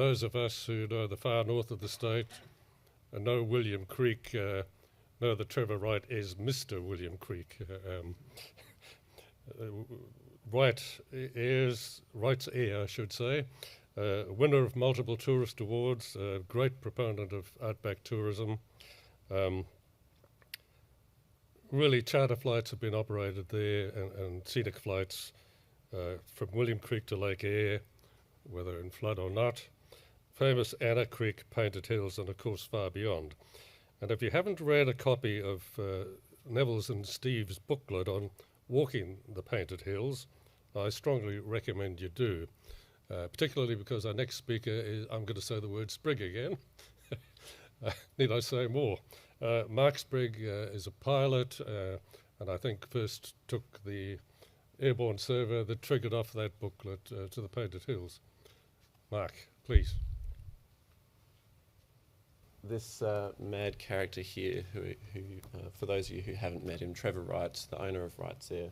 those of us who know the far north of the state and know William Creek know that Trevor Wright is Mr. William Creek. Wrightsair, I should say, winner of multiple tourist awards, a great proponent of outback tourism. Really, charter flights have been operated there, and scenic flights from William Creek to Lake Eyre, whether in flood or not. Famous Anna Creek, Painted Hills, and of course far beyond. And if you haven't read a copy of Neville's and Steve's booklet on walking the Painted Hills, I strongly recommend you do, particularly because our next speaker is, I'm going to say the word Sprigg again. Need I say more? Mark Sprigg is a pilot, and I think first took the airborne server that triggered off that booklet to the Painted Hills. Mark, please. This mad character here, who for those of you who haven't met him, Trevor Wright, the owner of Wrightsair,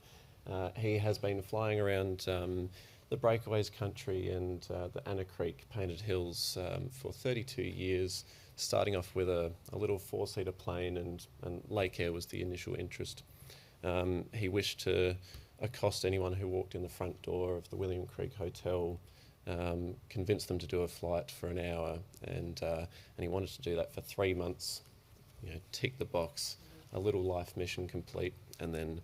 he has been flying around the Breakaways country and the Anna Creek Painted Hills for 32 years, starting off with a little four-seater plane, and Lake Eyre was the initial interest. He wished to accost anyone who walked in the front door of the William Creek Hotel, convince them to do a flight for an hour, and he wanted to do that for 3 months. You know, tick the box, a little life mission complete, and then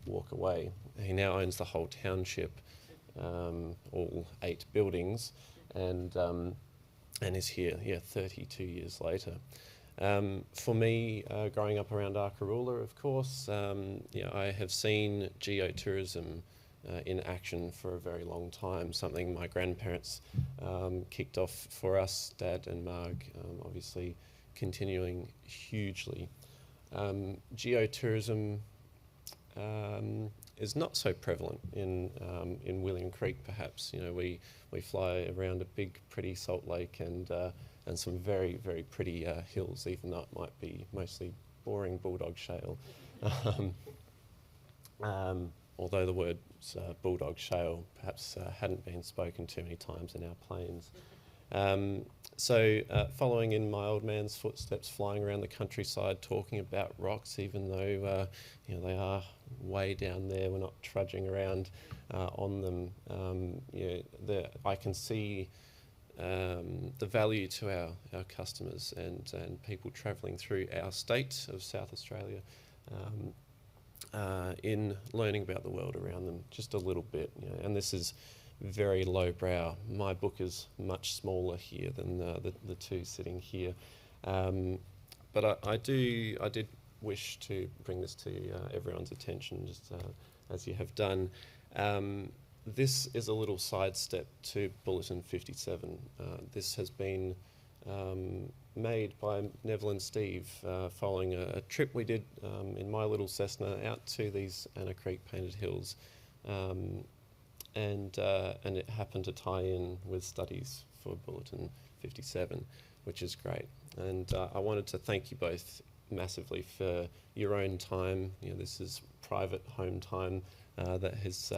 walk away. He now owns the whole township, all 8 buildings, and is here, 32 years later. For me, growing up around Arkaroola, of course, I have seen geotourism in action for a very long time, something my grandparents kicked off for us, Dad and Marg, obviously continuing hugely. Geotourism is not so prevalent in William Creek, perhaps. You know, we fly around a big, pretty salt lake and some very, very pretty hills, even though it might be mostly boring bulldog shale. Although the words bulldog shale perhaps hadn't been spoken too many times in our planes. Following in my old man's footsteps, flying around the countryside, talking about rocks, even though they are way down there, we're not trudging around on them. I can see the value to our customers and people travelling through our state of South Australia in learning about the world around them just a little bit. And this is very lowbrow. My book is much smaller here than the two sitting here, but I did wish to bring this to everyone's attention, just as you have done. This is a little sidestep to Bulletin 57. This has been made by Neville and Steve following a trip we did in my little Cessna out to these Anna Creek Painted Hills, and it happened to tie in with studies for Bulletin 57, which is great. And I wanted to thank you both massively for your own time. This is private home time that has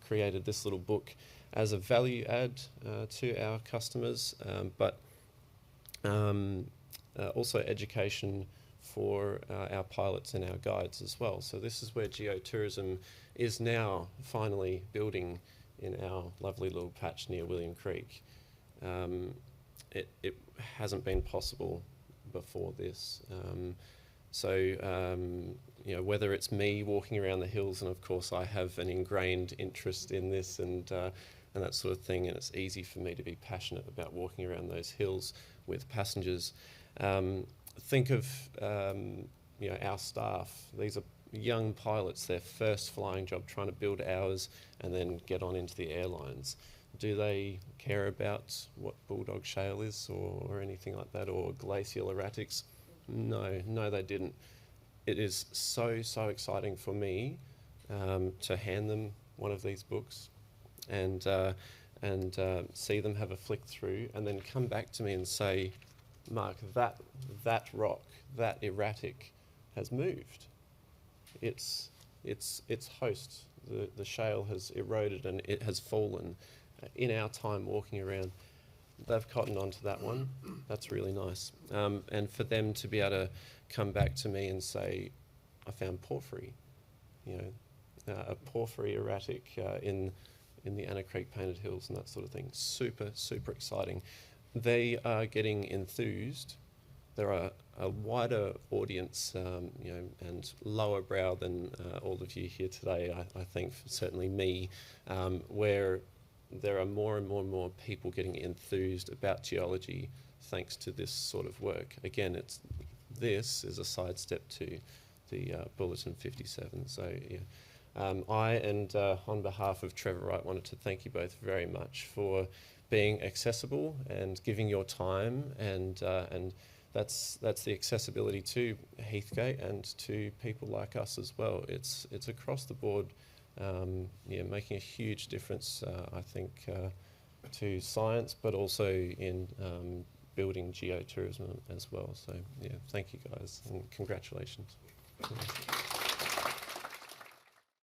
created this little book as a value add to our customers, but also education for our pilots and our guides as well. So this is where geotourism is now finally building in our lovely little patch near William Creek. It hasn't been possible before this. Whether it's me walking around the hills, and of course I have an ingrained interest in this and that sort of thing, and it's easy for me to be passionate about walking around those hills with passengers. Think of our staff. These are young pilots, their first flying job, trying to build hours and then get on into the airlines. Do they care about what bulldog shale is or anything like that, or glacial erratics? No, they didn't. It is so exciting for me to hand them one of these books and see them have a flick through and then come back to me and say, Mark, that rock, that erratic has moved. Its host, the shale, has eroded and it has fallen in our time walking around. they've cottoned onto that one. That's really nice. And for them to be able to come back to me and say, I found porphyry, a porphyry erratic in the Anna Creek Painted Hills and that sort of thing. Super, super exciting. They are getting enthused. There are a wider audience, and lower brow than all of you here today, I think, certainly me, where there are more and more and more people getting enthused about geology thanks to this sort of work. Again, this is a sidestep to the Bulletin 57. So, yeah. On behalf of Trevor Wright, wanted to thank you both very much for being accessible and giving your time, and that's the accessibility to Heathgate and to people like us as well. It's across the board, making a huge difference, I think, to science, but also in building geotourism as well. So, yeah, thank you guys and congratulations.